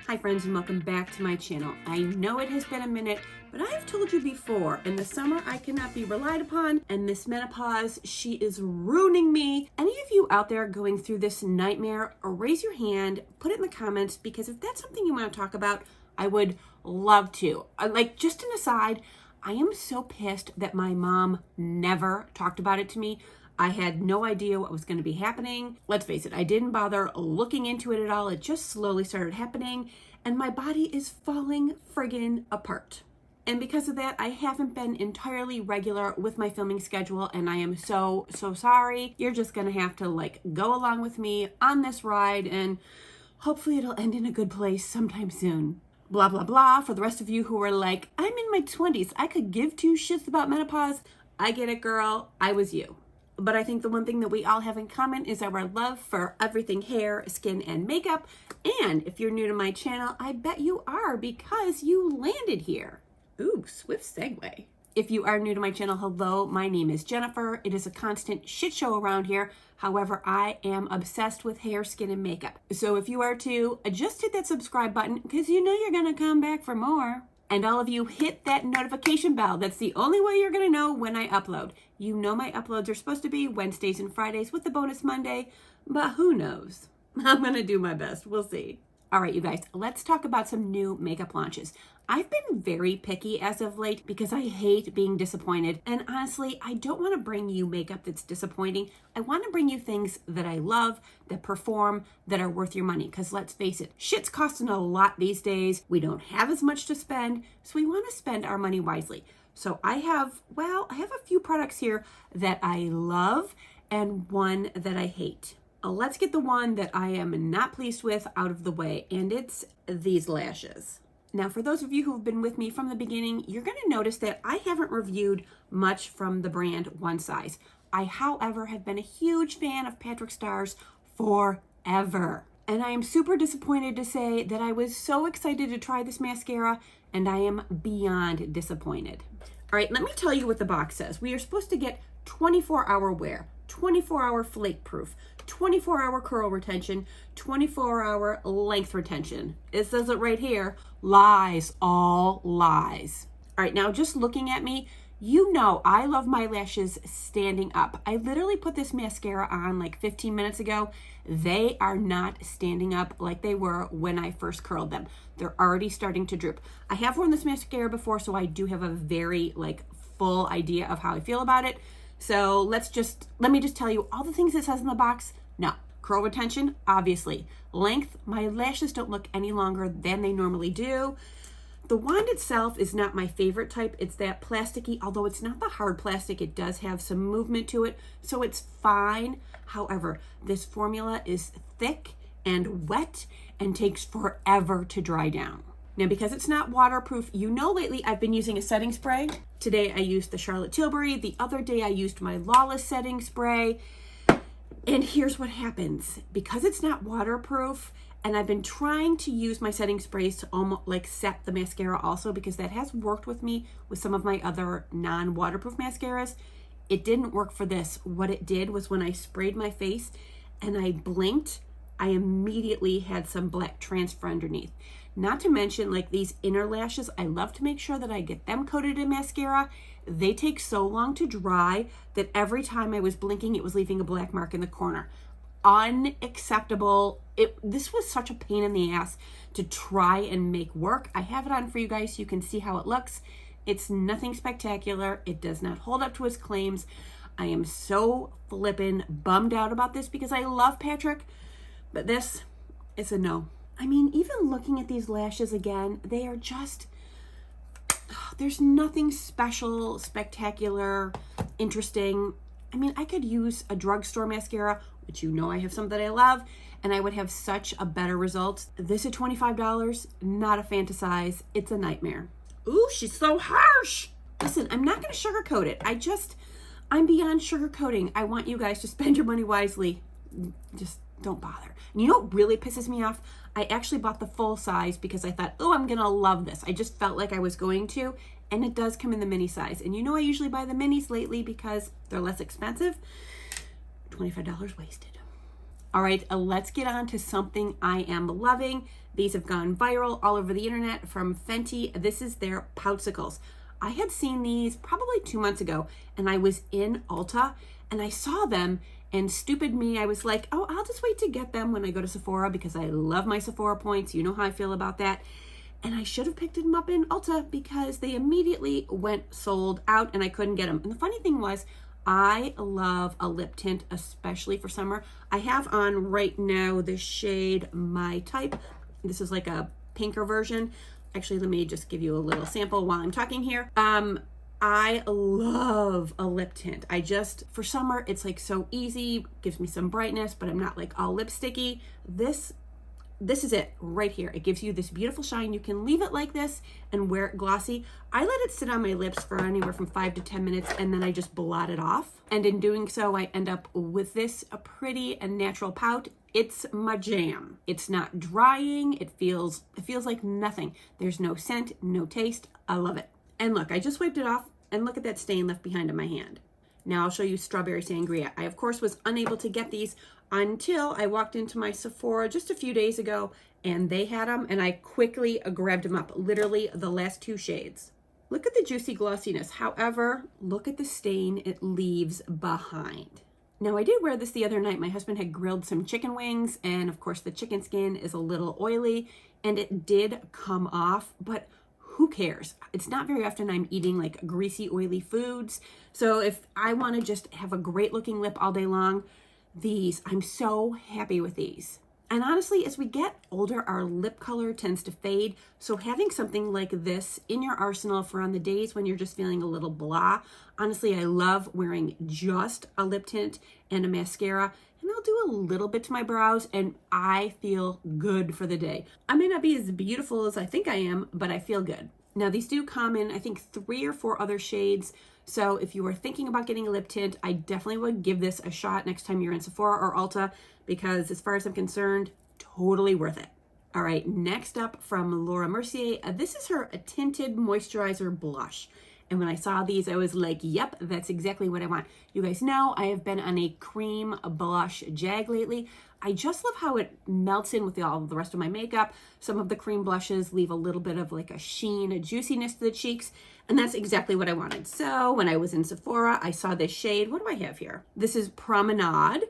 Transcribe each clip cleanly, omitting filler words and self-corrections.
Hi friends, and welcome back to my channel. I know it has been a minute, but I have told you before, in the summer I cannot be relied upon, and this menopause, she is ruining me. Any of you out there going through this nightmare, raise your hand, put it in the comments, because if that's something you want to talk about, I would love to. Like, just an aside, I am so pissed that my mom never talked about it to me. I had no idea what was going to be happening. Let's face it, I didn't bother looking into it at all. It just slowly started happening, and my body is falling friggin' apart. And because of that, I haven't been entirely regular with my filming schedule, and I am so sorry. You're just going to have to go along with me on this ride, and hopefully it'll end in a good place sometime soon. Blah, blah, blah. For the rest of you who are like, I'm in my 20s, I could give two shits about menopause. I get it, girl. I was you. But I think the one thing that we all have in common is our love for everything hair, skin, and makeup. And if you're new to my channel, I bet you are, because you landed here. Ooh, swift segue. If you are new to my channel, hello, my name is Jennifer. It is a constant shit show around here. However, I am obsessed with hair, skin, and makeup. So if you are too, just hit that subscribe button, because you know you're gonna come back for more. And all of you, hit that notification bell. That's the only way you're gonna know when I upload. You know my uploads are supposed to be Wednesdays and Fridays with the bonus Monday, but who knows? I'm gonna do my best, we'll see. All right, you guys, let's talk about some new makeup launches. I've been very picky as of late because I hate being disappointed. And honestly, I don't want to bring you makeup that's disappointing. I want to bring you things that I love, that perform, that are worth your money. Because let's face it, shit's costing a lot these days. We don't have as much to spend, so we want to spend our money wisely. So I have a few products here that I love and one that I hate. Let's get the one that I am not pleased with out of the way, and it's these lashes. Now, for those of you who've been with me from the beginning, you're going to notice that I haven't reviewed much from the brand One Size. I, however, have been a huge fan of Patrick Starr's forever. And I am super disappointed to say that I was so excited to try this mascara, and I am beyond disappointed. All right, let me tell you what the box says. We are supposed to get 24-hour wear, 24-hour flake proof, 24-hour curl retention, 24-hour length retention. It says it right here. Lies, all lies. All right, now just looking at me, you know I love my lashes standing up. I literally put this mascara on like 15 minutes ago. They are not standing up like they were when I first curled them. They're already starting to droop. I have worn this mascara before, so I do have a very full idea of how I feel about it. So let me just tell you all the things it says in the box. No. Curl retention, obviously. Length, my lashes don't look any longer than they normally do. The wand itself is not my favorite type. It's that plasticky, although it's not the hard plastic, it does have some movement to it, so it's fine. However, this formula is thick and wet and takes forever to dry down. Now, because it's not waterproof, you know lately I've been using a setting spray. Today I used the Charlotte Tilbury. The other day I used my Lawless setting spray. And here's what happens. Because it's not waterproof, and I've been trying to use my setting sprays to almost set the mascara also, because that has worked with me with some of my other non-waterproof mascaras. It didn't work for this. What it did was when I sprayed my face and I blinked, I immediately had some black transfer underneath. Not to mention these inner lashes, I love to make sure that I get them coated in mascara. They take so long to dry that every time I was blinking, it was leaving a black mark in the corner. Unacceptable. This was such a pain in the ass to try and make work. I have it on for you guys so you can see how it looks. It's nothing spectacular. It does not hold up to his claims. I am so flippin' bummed out about this because I love Patrick, but this is a no. I mean, even looking at these lashes again, they are just, there's nothing special, spectacular, interesting. I mean, I could use a drugstore mascara, which you know I have some that I love, and I would have such a better result. This at $25, not a fantasize. It's a nightmare. Ooh, she's so harsh. Listen, I'm not going to sugarcoat it. I'm beyond sugarcoating. I want you guys to spend your money wisely. Just don't bother. And you know what really pisses me off? I actually bought the full size because I thought, oh, I'm gonna love this. I just felt like I was going to, and it does come in the mini size. And you know I usually buy the minis lately because they're less expensive. $25 wasted. All right, let's get on to something I am loving. These have gone viral all over the internet from Fenty. This is their Poutsicles. I had seen these probably 2 months ago, and I was in Ulta and I saw them, and stupid me, I was like, oh, I'll just wait to get them when I go to Sephora because I love my Sephora points. You know how I feel about that. And I should have picked them up in Ulta because they immediately went sold out and I couldn't get them. And the funny thing was, I love a lip tint, especially for summer. I have on right now the shade My Type. This is like a pinker version. Actually, let me just give you a little sample while I'm talking here. I love a lip tint. For summer, it's like so easy, gives me some brightness, but I'm not like all lipsticky. This is it right here. It gives you this beautiful shine. You can leave it like this and wear it glossy. I let it sit on my lips for anywhere from 5 to 10 minutes and then I just blot it off. And in doing so, I end up with this a pretty and natural pout. It's my jam. It's not drying. It feels like nothing. There's no scent, no taste. I love it. And look, I just wiped it off and look at that stain left behind in my hand. Now I'll show you Strawberry Sangria. I, of course, was unable to get these until I walked into my Sephora just a few days ago and they had them and I quickly grabbed them up, literally the last 2 shades. Look at the juicy glossiness. However, look at the stain it leaves behind. Now I did wear this the other night. My husband had grilled some chicken wings and of course the chicken skin is a little oily and it did come off, but who cares? It's not very often I'm eating like greasy, oily foods. So if I want to just have a great looking lip all day long, I'm so happy with these. And honestly, as we get older, our lip color tends to fade. So having something like this in your arsenal for on the days when you're just feeling a little blah, honestly, I love wearing just a lip tint and a mascara. And I'll do a little bit to my brows and I feel good for the day. I may not be as beautiful as I think I am, but I feel good. Now these do come in, I think 3 or 4 other shades. So if you are thinking about getting a lip tint, I definitely would give this a shot next time you're in Sephora or Ulta because as far as I'm concerned, totally worth it. All right, next up from Laura Mercier, this is her tinted moisturizer blush. And when I saw these, I was like, yep, that's exactly what I want. You guys know I have been on a cream blush jag lately. I just love how it melts in with all the rest of my makeup. Some of the cream blushes leave a little bit of like a sheen, a juiciness to the cheeks. And that's exactly what I wanted. So when I was in Sephora, I saw this shade. What do I have here? This is Promenade.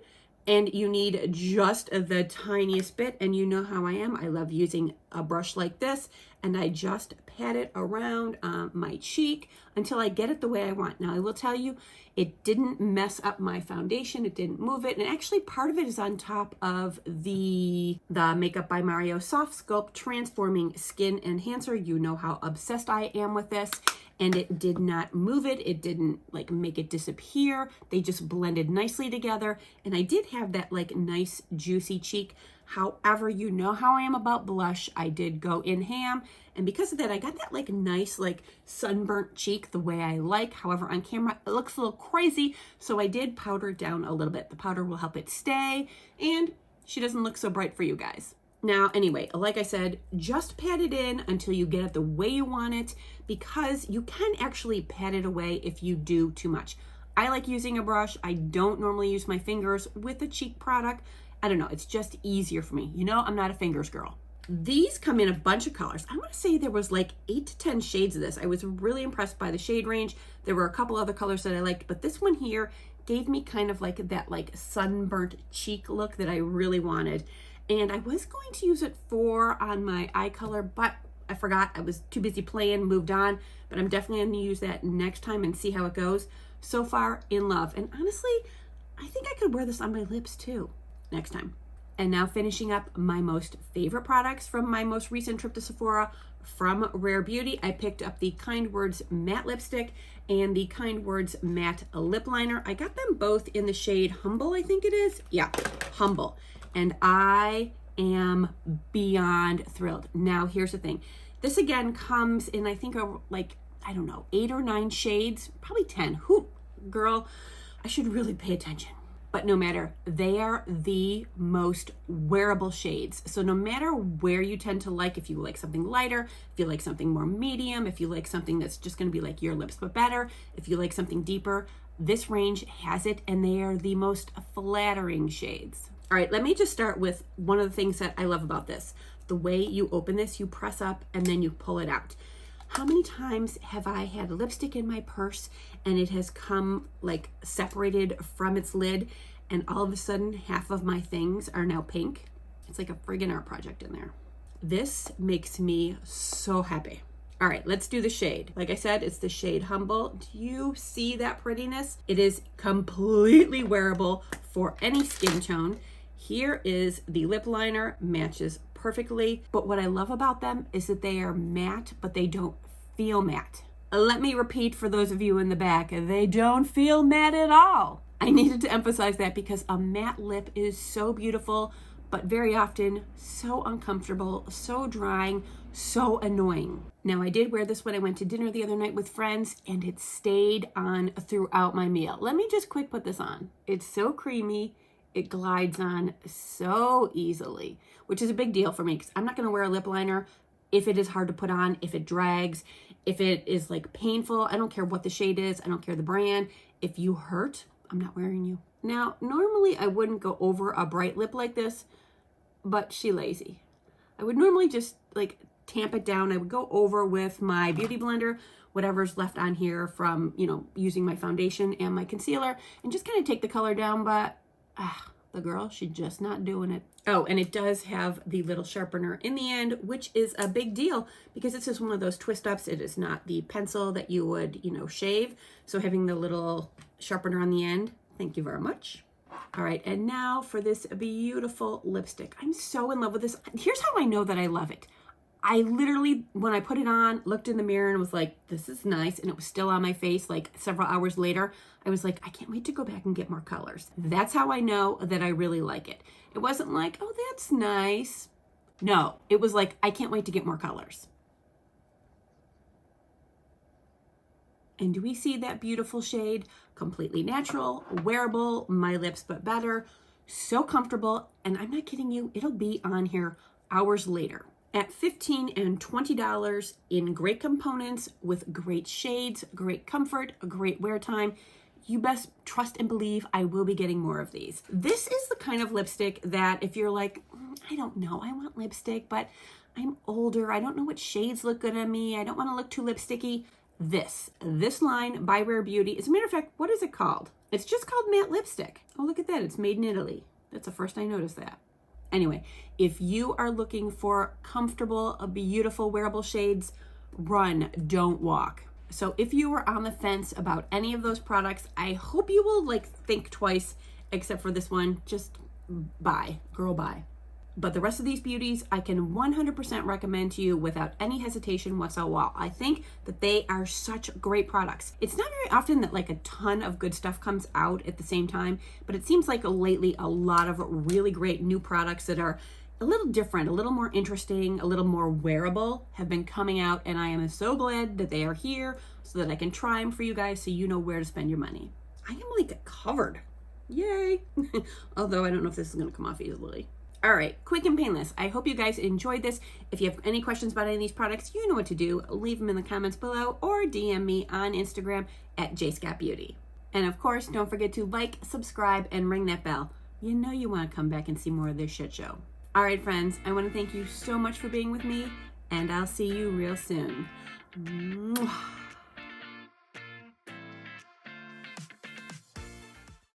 And you need just the tiniest bit. And you know how I am. I love using a brush like this. And I just pat it around my cheek until I get it the way I want. Now, I will tell you, it didn't mess up my foundation. It didn't move it. And actually, part of it is on top of the Makeup by Mario Soft Sculpt Transforming Skin Enhancer. You know how obsessed I am with this. And it did not move it. It didn't like make it disappear. They just blended nicely together. And I did have that like nice juicy cheek. However, you know how I am about blush. I did go in ham. And because of that, I got that like nice like sunburnt cheek the way I like. However, on camera, it looks a little crazy. So I did powder it down a little bit. The powder will help it stay. And she doesn't look so bright for you guys. Now, anyway, like I said, just pat it in until you get it the way you want it because you can actually pat it away if you do too much. I like using a brush. I don't normally use my fingers with a cheek product. I don't know. It's just easier for me. You know, I'm not a fingers girl. These come in a bunch of colors. I want to say there was like 8 to 10 shades of this. I was really impressed by the shade range. There were a couple other colors that I liked, but this one here gave me kind of like that like sunburnt cheek look that I really wanted. And I was going to use it on my eye color, but I forgot. I was too busy playing, moved on. But I'm definitely going to use that next time and see how it goes. So far, in love. And honestly, I think I could wear this on my lips too next time. And now finishing up my most favorite products from my most recent trip to Sephora from Rare Beauty. I picked up the Kind Words matte lipstick and the Kind Words matte lip liner. I got them both in the shade Humble, I think it is. Yeah, Humble. And I am beyond thrilled. Now, here's the thing. This again comes in, I think, like, I don't know, 8 or 9 shades, probably 10. Girl, I should really pay attention. But no matter, they are the most wearable shades. So no matter where you tend to like, if you like something lighter, if you like something more medium, if you like something that's just going to be like your lips but better, if you like something deeper, this range has it, and they are the most flattering shades. All right, let me just start with one of the things that I love about this. The way you open this, you press up and then you pull it out. How many times have I had lipstick in my purse and it has come like separated from its lid, and all of a sudden half of my things are now pink? It's like a friggin' art project in there. This makes me so happy. All right, let's do the shade. Like I said, it's the shade Humble. Do you see that prettiness? It is completely wearable for any skin tone. Here is the lip liner, matches perfectly. But what I love about them is that they are matte, but they don't feel matte. Let me repeat for those of you in the back, they don't feel matte at all. I needed to emphasize that because a matte lip is so beautiful, but very often so uncomfortable, so drying, so annoying. Now, I did wear this when I went to dinner the other night with friends, and it stayed on throughout my meal. Let me just quick put this on. It's so creamy. It glides on so easily, which is a big deal for me because I'm not going to wear a lip liner if it is hard to put on, if it drags, if it is like painful. I don't care what the shade is. I don't care the brand. If you hurt, I'm not wearing you. Now, normally I wouldn't go over a bright lip like this, but she lazy. I would normally just like tamp it down. I would go over with my beauty blender, whatever's left on here from, using my foundation and my concealer, and just kind of take the color down, but the girl, she's just not doing it. Oh, and it does have the little sharpener in the end, which is a big deal because this is one of those twist ups. It is not the pencil that you would, shave. So having the little sharpener on the end, thank you very much. All right, and now for this beautiful lipstick. I'm so in love with this. Here's how I know that I love it. I literally, when I put it on, looked in the mirror and was like, this is nice. And it was still on my face like several hours later. I was like, I can't wait to go back and get more colors. That's how I know that I really like it. It wasn't like, oh, that's nice. No, it was like, I can't wait to get more colors. And do we see that beautiful shade? Completely natural, wearable, my lips but better, so comfortable. And I'm not kidding you, it'll be on here hours later. At $15 and $20 in great components with great shades, great comfort, a great wear time. You best trust and believe I will be getting more of these. This is the kind of lipstick that if you're like, I don't know, I want lipstick, but I'm older. I don't know what shades look good on me. I don't want to look too lipsticky. This line by Rare Beauty, as a matter of fact, what is it called? It's just called matte lipstick. Oh, look at that. It's made in Italy. That's the first I noticed that. Anyway, if you are looking for comfortable, beautiful, wearable shades, run, don't walk. So if you were on the fence about any of those products, I hope you will think twice, except for this one. Just buy, girl, buy. But the rest of these beauties, I can 100% recommend to you without any hesitation whatsoever. I think that they are such great products. It's not very often that a ton of good stuff comes out at the same time, but it seems like lately a lot of really great new products that are a little different, a little more interesting, a little more wearable have been coming out, and I am so glad that they are here so that I can try them for you guys so you know where to spend your money. I am covered. Yay! Although I don't know if this is going to come off easily. All right, quick and painless. I hope you guys enjoyed this. If you have any questions about any of these products, you know what to do. Leave them in the comments below or DM me on Instagram at jscottbeauty. And of course, don't forget to like, subscribe, and ring that bell. You know you want to come back and see more of this shit show. All right, friends, I want to thank you so much for being with me, and I'll see you real soon. Mwah.